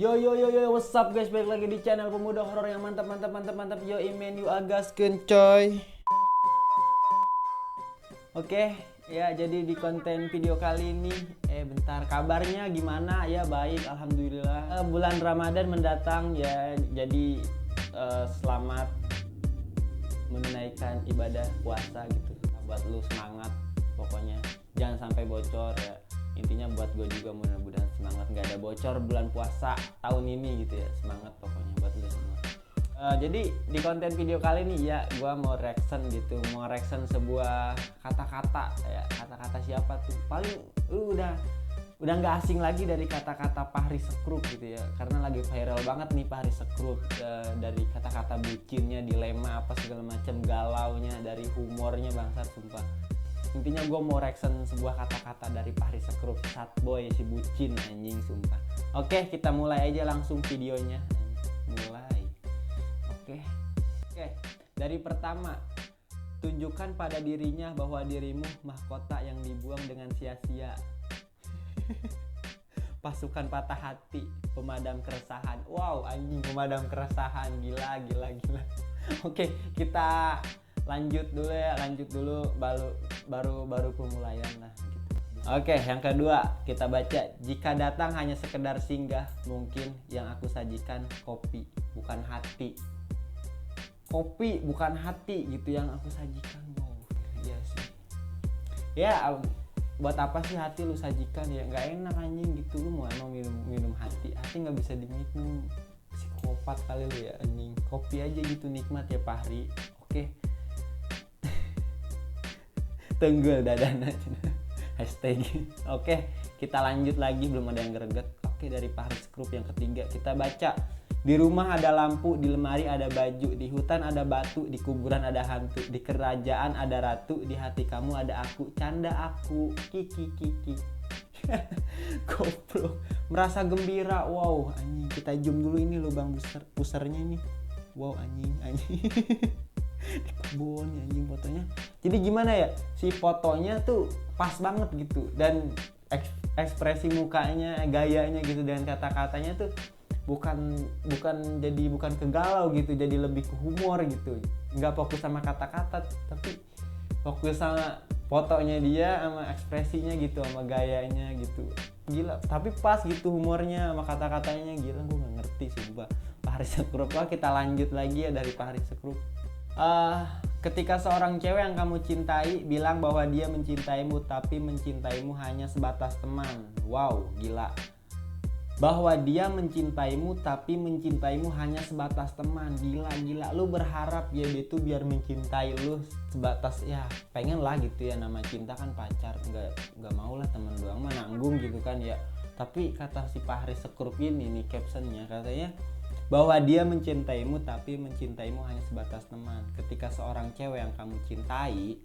Yo yo yo yo, what's up guys, balik lagi di channel pemuda horor yang mantap mantap mantap mantap. Yo imen you agaskeun coy. Oke, ya jadi di konten video kali ini bentar, kabarnya gimana? Ya baik, alhamdulillah. Bulan Ramadan mendatang ya, jadi selamat menunaikan ibadah puasa gitu. Buat lu semangat pokoknya, jangan sampai bocor ya. Intinya buat gue juga mudah-mudahan semangat, nggak ada bocor bulan puasa tahun ini gitu ya. Semangat pokoknya buat lu semua. Jadi di konten video kali ini ya gue mau reaction gitu, mau reaction sebuah kata-kata ya. Kata-kata siapa tuh? Paling lu udah nggak asing lagi dari kata-kata Fahri Sekrup gitu ya, karena lagi viral banget nih Fahri Sekrup. Dari kata-kata bucinnya, dilema apa segala macam, galaunya, dari humornya bangsat sumpah. Intinya gue mau reaction sebuah kata-kata dari Fahri Sekrup, sad boy si bucin anjing sumpah. Oke, kita mulai aja langsung videonya. Mulai. Oke, dari pertama, tunjukkan pada dirinya bahwa dirimu mahkota yang dibuang dengan sia-sia. Pasukan patah hati, pemadam keresahan. Wow, anjing, pemadam keresahan, gila. Oke, kita lanjut dulu baru pemulaian lah gitu. Oke, yang kedua kita baca, jika datang hanya sekedar singgah, mungkin yang aku sajikan kopi bukan hati. Kopi bukan hati gitu yang aku sajikan. Wow, iya sih. Ya, buat apa sih hati lu sajikan ya? Nggak enak anjing gitu. Lu mau emang minum hati nggak bisa diminum. Psikopat kali lu ya anjing. Kopi aja gitu nikmat ya Fahri. Oke. Tenggel dadana hashtag. Oke, kita lanjut lagi, belum ada yang greget. Oke, dari Fahri Sekrup yang ketiga kita baca, di rumah ada lampu, di lemari ada baju, di hutan ada batu, di kuburan ada hantu, di kerajaan ada ratu, di hati kamu ada aku, canda aku, kiki. Goblok, merasa gembira. Wow anjing, kita zoom dulu ini lubang pusernya nih. Wow anjing di kebun anjing fotonya. Jadi gimana ya, si fotonya tuh pas banget gitu, dan ekspresi mukanya, gayanya gitu, dengan kata-katanya tuh bukan ke galau gitu, jadi lebih ke humor gitu. Nggak fokus sama kata-kata, tapi fokus sama fotonya dia, sama ekspresinya gitu, sama gayanya gitu. Gila, tapi pas gitu humornya sama kata-katanya. Gila, gue nggak ngerti sumpah. Fahri Sekrup. Kita lanjut lagi ya dari Fahri Sekrup. Ketika seorang cewek yang kamu cintai bilang bahwa dia mencintaimu, tapi mencintaimu hanya sebatas teman. Wow, gila. Bahwa dia mencintaimu tapi mencintaimu hanya sebatas teman. Gila. Lu berharap ya dia tuh biar mencintai lu sebatas, ya pengen lah gitu ya, nama cinta kan pacar, nggak mau lah teman doang mah, nanggung gitu kan ya. Tapi kata si Fahri Sekrup ini nih captionnya, katanya bahwa dia mencintaimu tapi mencintaimu hanya sebatas teman. Ketika seorang cewek yang kamu cintai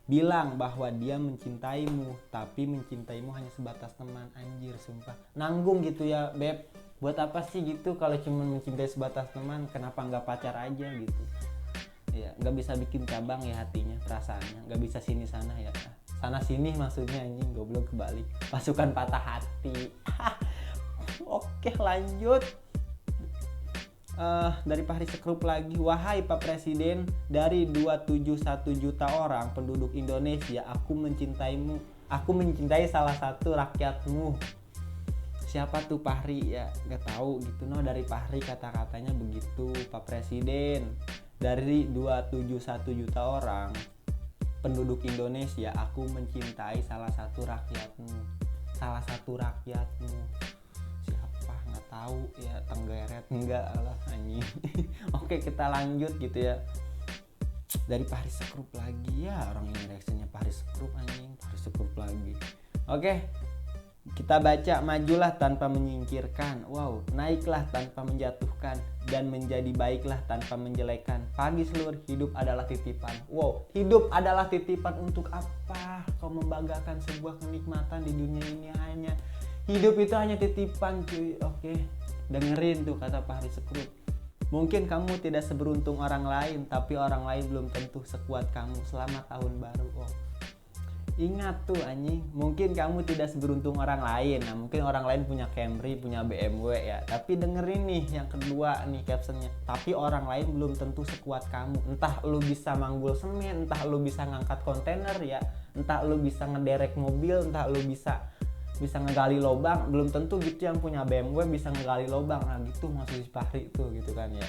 bilang bahwa dia mencintaimu tapi mencintaimu hanya sebatas teman. Anjir sumpah, nanggung gitu ya beb. Buat apa sih gitu kalau cuma mencintai sebatas teman? Kenapa nggak pacar aja gitu ya? Nggak bisa bikin cabang ya hatinya, perasaannya nggak bisa sini sana ya, sana sini maksudnya anjing, goblok kebalik. Pasukan patah hati. Oke, lanjut. Dari Fahri Sekrup lagi, wahai Pak Presiden, dari 271 juta orang penduduk Indonesia, aku mencintai salah satu rakyatmu. Siapa tuh Fahri ya? Gak tahu gitu no. Dari Fahri kata-katanya begitu, Pak Presiden, dari 271 juta orang penduduk Indonesia, aku mencintai salah satu rakyatmu. Nggak tahu ya, Tenggeret enggak lah anjing. Oke, kita lanjut gitu ya. Dari Fahri Sekrup lagi ya, orang ini reaksinya Fahri Sekrup anjing, Fahri Sekrup lagi. Oke, kita baca, majulah tanpa menyingkirkan. Wow, naiklah tanpa menjatuhkan, dan menjadi baiklah tanpa menjelekan. Pagi seluruh hidup adalah titipan. Wow, hidup adalah titipan. Untuk apa kau membanggakan sebuah kenikmatan di dunia ini? Hanya hidup itu hanya titipan cuy. Oke, dengerin tuh kata Fahri Sekrup. Mungkin kamu tidak seberuntung orang lain, tapi orang lain belum tentu sekuat kamu. Selamat tahun baru. Oh, Ingat tuh anjing, mungkin kamu tidak seberuntung orang lain. Nah mungkin orang lain punya Camry, punya BMW ya. Tapi dengerin nih yang kedua nih captionnya. Tapi orang lain belum tentu sekuat kamu. Entah lu bisa manggul semen, entah lu bisa ngangkat kontainer ya, entah lu bisa ngederek mobil, entah lu bisa ngegali lobang. Belum tentu gitu yang punya BMW bisa ngegali lobang. Nah gitu maksud si Fahri tuh gitu kan ya.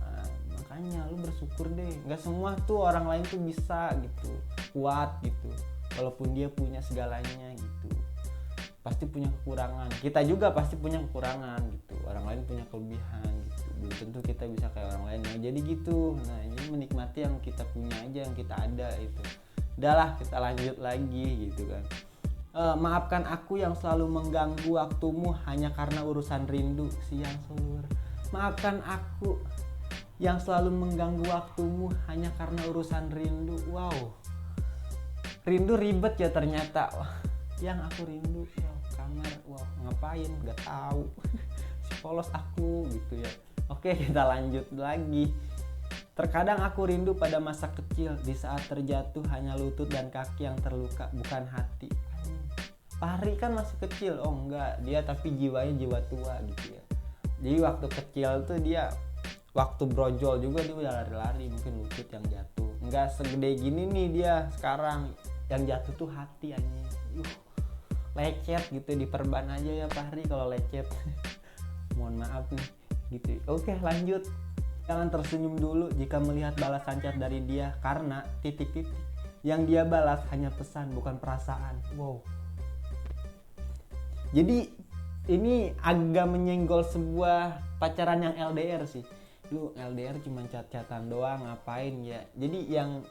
Nah, makanya lu bersyukur deh. Nggak semua tuh orang lain tuh bisa gitu, kuat gitu. Walaupun dia punya segalanya gitu, pasti punya kekurangan. Kita juga pasti punya kekurangan gitu. Orang lain punya kelebihan gitu. Belum tentu kita bisa kayak orang lain. Nah, jadi gitu. Nah ini menikmati yang kita punya aja, yang kita ada itu. Udahlah kita lanjut lagi gitu kan. Maafkan aku yang selalu mengganggu waktumu hanya karena urusan rindu. Siang seluruh. Maafkan aku yang selalu mengganggu waktumu hanya karena urusan rindu. Wow. Rindu ribet ya ternyata. Wah, yang aku rindu kamar. Wah, ngapain? Gak tahu. Si polos aku gitu ya. Oke, kita lanjut lagi. Terkadang aku rindu pada masa kecil, di saat terjatuh hanya lutut dan kaki yang terluka, bukan hati. Fahri kan masih kecil. Oh enggak, dia tapi jiwanya jiwa tua gitu ya. Jadi waktu kecil tuh dia, waktu brojol juga dia udah lari-lari, mungkin lutut yang jatuh. Enggak segede gini nih dia sekarang. Yang jatuh tuh hati anjing. Lecet gitu, diperban aja ya Fahri kalau lecet. Mohon maaf nih gitu. Oke, lanjut. Jangan tersenyum dulu jika melihat balasan chat dari dia, karena titik-titik yang dia balas hanya pesan bukan perasaan. Wow. Jadi ini agak menyenggol sebuah pacaran yang LDR sih. Lu LDR cuma chat-chatan doang, ngapain ya? Jadi yang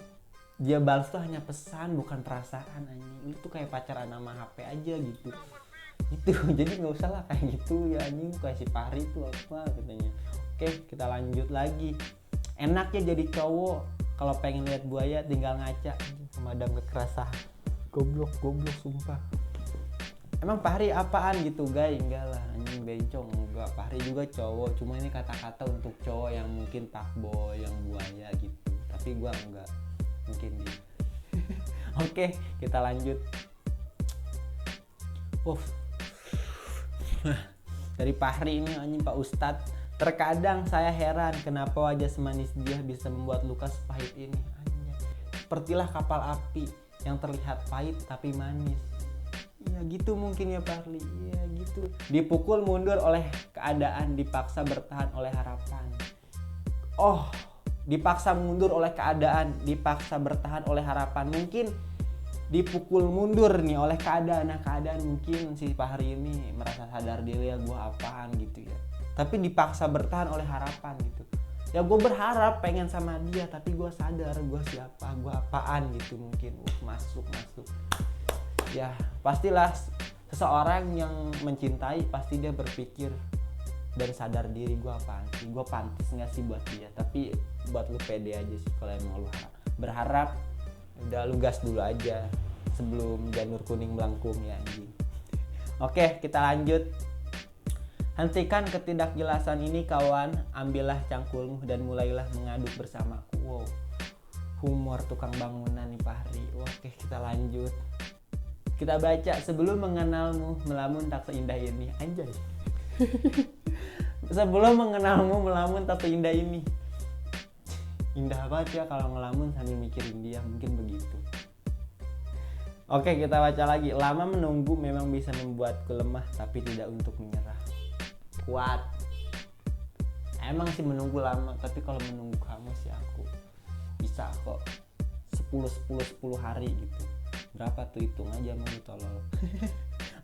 dia balas tuh hanya pesan bukan perasaan anjing. Itu kayak pacaran sama HP aja gitu. Itu jadi nggak usah lah kayak gitu ya anjing, kayak si Fahri tuh apa katanya. Oke, kita lanjut lagi. Enaknya jadi cowok kalau pengen lihat buaya tinggal ngaca, pemadam kekerasan. Goblok sumpah. Emang Fahri apaan gitu guys? Enggak lah anjing, bencong enggak. Fahri juga cowok, cuma ini kata-kata untuk cowok yang mungkin fuckboy, yang buaya gitu. Tapi gua enggak. Mungkin dia. Oke, kita lanjut. Dari Fahri ini anjing, Pak Ustadz. Terkadang saya heran kenapa wajah semanis dia bisa membuat luka sepahit ini. Anjing. Sepertilah kapal api yang terlihat pahit tapi manis. Ya gitu mungkin ya Fahri. Ya gitu. Dipukul mundur oleh keadaan, dipaksa bertahan oleh harapan. Dipaksa mundur oleh keadaan, dipaksa bertahan oleh harapan. Mungkin dipukul mundur nih oleh keadaan. Nah keadaan mungkin si Fahri ini merasa sadar diri ya, gue apaan gitu ya. Tapi dipaksa bertahan oleh harapan gitu. Ya gue berharap pengen sama dia, tapi gue sadar gue siapa, gue apaan gitu mungkin. Masuk. Ya pastilah seseorang yang mencintai pasti dia berpikir dan sadar diri, gue apaan sih, gue pantas nggak sih buat dia. Tapi buat lu pede aja sih kalau emang lu berharap, udah lu gas dulu aja sebelum janur kuning melengkung ya anjing. Oke, kita lanjut. Hentikan ketidakjelasan ini kawan, ambillah cangkulmu dan mulailah mengaduk bersamaku. Wow, humor tukang bangunan nih Fahri. Oke, kita lanjut. Kita baca, sebelum mengenalmu melamun tak seindah ini. Anjay. Sebelum mengenalmu melamun tak seindah ini. Indah banget ya kalau ngelamun sambil mikirin dia, mungkin begitu. Oke, kita baca lagi. Lama menunggu memang bisa membuatku lemah, tapi tidak untuk menyerah. Kuat. Emang sih menunggu lama, tapi kalau menunggu kamu sih aku bisa kok 10 hari gitu. Berapa tuh, hitung aja mau tolol.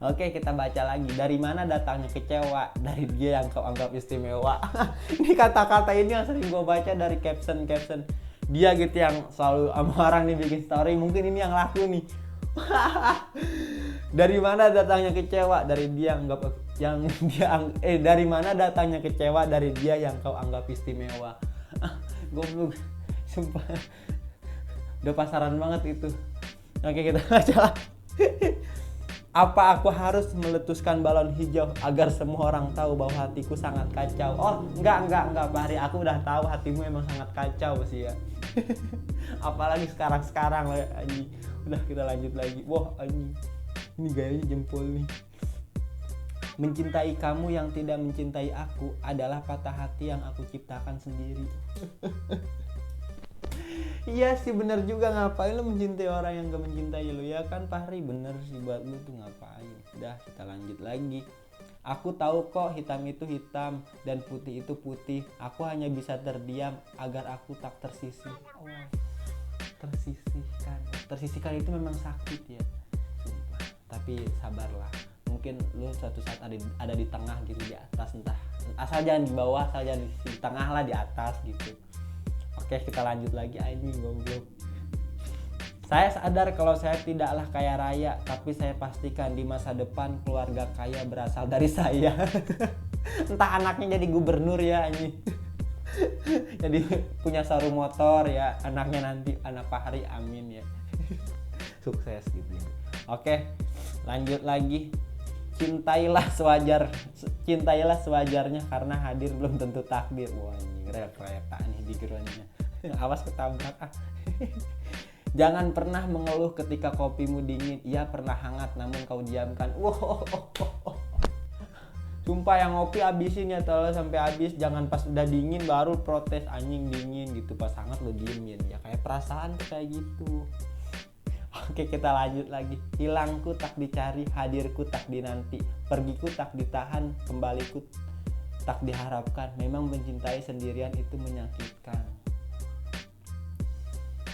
Oke, kita baca lagi. Dari mana datangnya kecewa? Dari dia yang kau anggap istimewa. Ini kata-kata ini yang sering gue baca dari caption dia gitu, yang selalu sama orang nih bikin story. Mungkin ini yang laku nih. Dari mana datangnya kecewa? Dari dia dari mana datangnya kecewa? Dari dia yang kau anggap istimewa. Goblok. Sumpah. Udah pasaran banget itu. Oke, kita baca. Apa aku harus meletuskan balon hijau agar semua orang tahu bahwa hatiku sangat kacau? Oh, enggak Fahri, aku udah tahu hatimu emang sangat kacau sih ya. Apalagi sekarang anjing. Udah, kita lanjut lagi. Wah anjing, ini gayanya jempol nih. Mencintai kamu yang tidak mencintai aku adalah patah hati yang aku ciptakan sendiri. Iya sih, bener juga. Ngapain lu mencintai orang yang gak mencintai lu, ya kan Fahri? Bener sih, buat lu tuh ngapain. Udah, kita lanjut lagi. Aku tahu kok hitam itu hitam dan putih itu putih. Aku hanya bisa terdiam agar aku tak tersisih. Oh, tersisihkan. Tersisihkan itu memang sakit ya, sumpah. Tapi sabarlah. Mungkin lu suatu saat ada di tengah gitu, di atas, entah asal jangan di bawah, asal jangan di tengah lah, di atas gitu. Oke, kita lanjut lagi. Anjing goblok. Saya sadar kalau saya tidaklah kaya raya, tapi saya pastikan di masa depan keluarga kaya berasal dari saya. Entah anaknya jadi gubernur ya anjing. Jadi punya sarung motor ya anaknya nanti, anak Fahri, amin ya. Sukses gitu ya. Oke, lanjut lagi. Cintailah sewajarnya karena hadir belum tentu takdir. Wah anjing, reak-reakan nih backgroundnya. Awas ketabrak ah. Jangan pernah mengeluh ketika kopimu dingin. Ia pernah hangat namun kau diamkan. Wow. Sumpah, yang ngopi abisin ya, tolong sampai habis. Jangan pas udah dingin baru protes, anjing dingin gitu. Pas hangat lo diemin. Ya kayak perasaan tuh kayak gitu. Oke, kita lanjut lagi. Hilangku tak dicari, hadirku tak dinanti, pergiku tak ditahan, kembaliku tak diharapkan. Memang mencintai sendirian itu menyakitkan.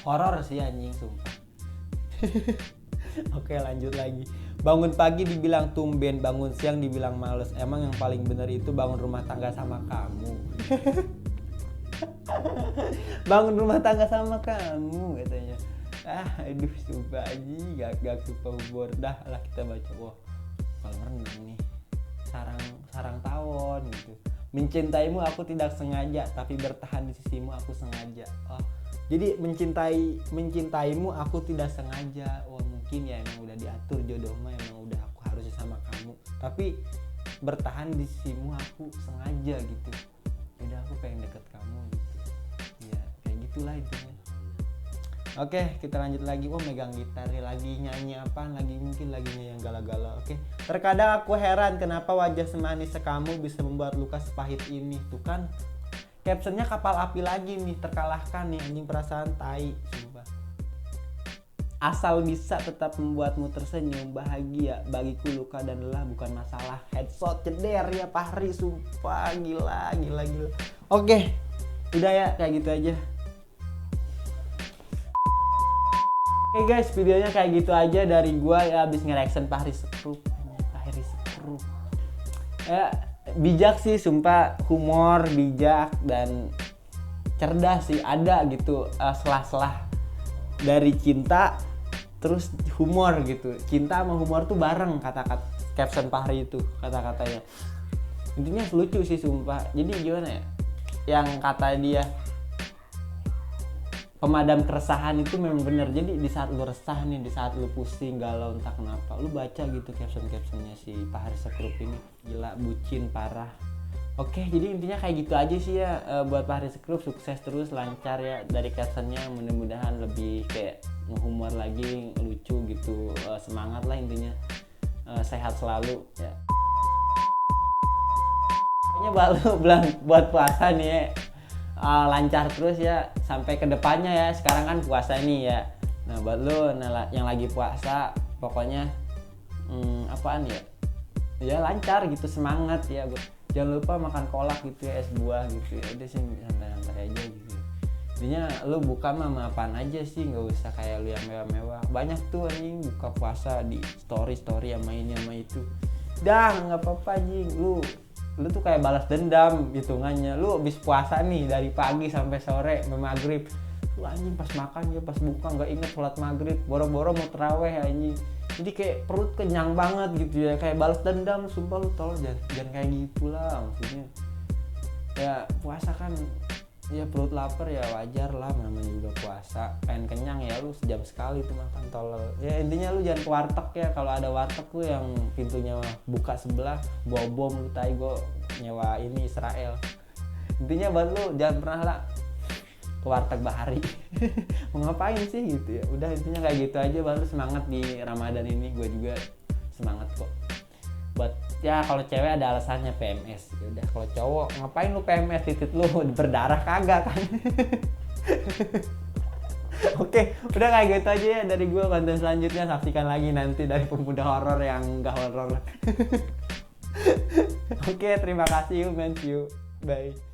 Horor sih anjing, sumpah. Oke, lanjut lagi. Bangun pagi dibilang tumben, bangun siang dibilang males. Emang yang paling bener itu bangun rumah tangga sama kamu. Bangun rumah tangga sama kamu katanya. Aduh, sumpah anjing, gak sumpah humor. Dah lah, kita baca. Wah, kalau renang nih. Sarang tawon gitu. Mencintaimu aku tidak sengaja, tapi bertahan di sisimu aku sengaja. Oh, jadi mencintaimu aku tidak sengaja. Wah, mungkin ya emang udah diatur jodoh mah, emang udah aku harusnya sama kamu. Tapi bertahan di sisimu aku sengaja gitu. Udah, aku pengen deket kamu gitu. Ya kayak gitulah intinya. Oke, kita lanjut lagi. Wah, megang gitar lagi, nyanyi apa? Mungkin lagi nyanyi yang gala-gala. Oke. Terkadang aku heran kenapa wajah semanis kamu bisa membuat luka sepahit ini. Tuh kan, captionnya kapal api lagi nih, terkalahkan nih, anjing perasaan tai, sumpah. Asal bisa tetap membuatmu tersenyum, bahagia. Bagiku luka dan lelah bukan masalah. Headshot ceder ya Fahri, sumpah, gila. Oke, udah ya, kayak gitu aja. Oke guys, videonya kayak gitu aja dari gua ya, abis nge-reaction Fahri Sekrup. Ya, bijak sih sumpah, humor, bijak dan cerdas sih, ada gitu selah-selah dari cinta terus humor gitu. Cinta sama humor tuh bareng, kata-kata caption Fahri itu, kata-katanya. Intinya lucu sih sumpah. Jadi gimana ya? Yang kata dia pemadam keresahan itu memang bener. Jadi di saat lu resah nih, di saat lu pusing, galau, entah kenapa, lu baca gitu caption-captionnya si Fahri Sekrup ini. Gila, bucin parah. Oke, jadi intinya kayak gitu aja sih ya. Buat Fahri Sekrup, sukses terus, lancar ya dari captionnya. Mudah-mudahan lebih kayak ngehumor lagi, lucu gitu. Semangat lah intinya. Sehat selalu ya. Pokoknya buat puasa nih ya. Lancar terus ya sampai kedepannya ya. Sekarang kan puasa nih ya. Nah, buat lo yang lagi puasa, pokoknya apaan ya? Ya lancar gitu, semangat ya. Jangan lupa makan kolak gitu ya, es buah gitu ya. Udah sih santai-santai aja gitu. Intinya lo buka mah apaan aja sih, nggak usah kayak lu yang mewah-mewah. Banyak tuh anjing buka puasa di story sama ini sama itu. Dah nggak apa-apa anjing, lu tuh kayak balas dendam hitungannya. Lu habis puasa nih dari pagi sampai sore sampai maghrib, lu anjing pas makan ya, pas buka nggak inget sholat maghrib, boro-boro mau terawih anjing. Jadi kayak perut kenyang banget gitu ya, kayak balas dendam. Sumpah lu tolong jangan kayak gitulah. Maksudnya ya puasa kan ya, perut lapar ya wajar lah, namanya juga puasa. Pengen kenyang ya lu sejam sekali tuh makan, tolol. Ya intinya lu jangan ke warteg ya. Kalau ada warteg tuh yang pintunya buka sebelah, bawa bom lu, tai, gua nyewa ini Israel. Intinya buat lu jangan pernah lah ke warteg Bahari. Mau ngapain sih gitu ya. Udah intinya kayak gitu aja, baru semangat di Ramadan ini. Gue juga semangat kok. Buat ya kalau cewek ada alasannya PMS. Ya udah, kalau cowok ngapain lu PMS, titik lu berdarah kagak kan. Oke, udah kayak gitu aja ya dari gue. Konten selanjutnya saksikan lagi nanti dari pemuda horor yang enggak horor. Oke, terima kasih, you man, you. Bye.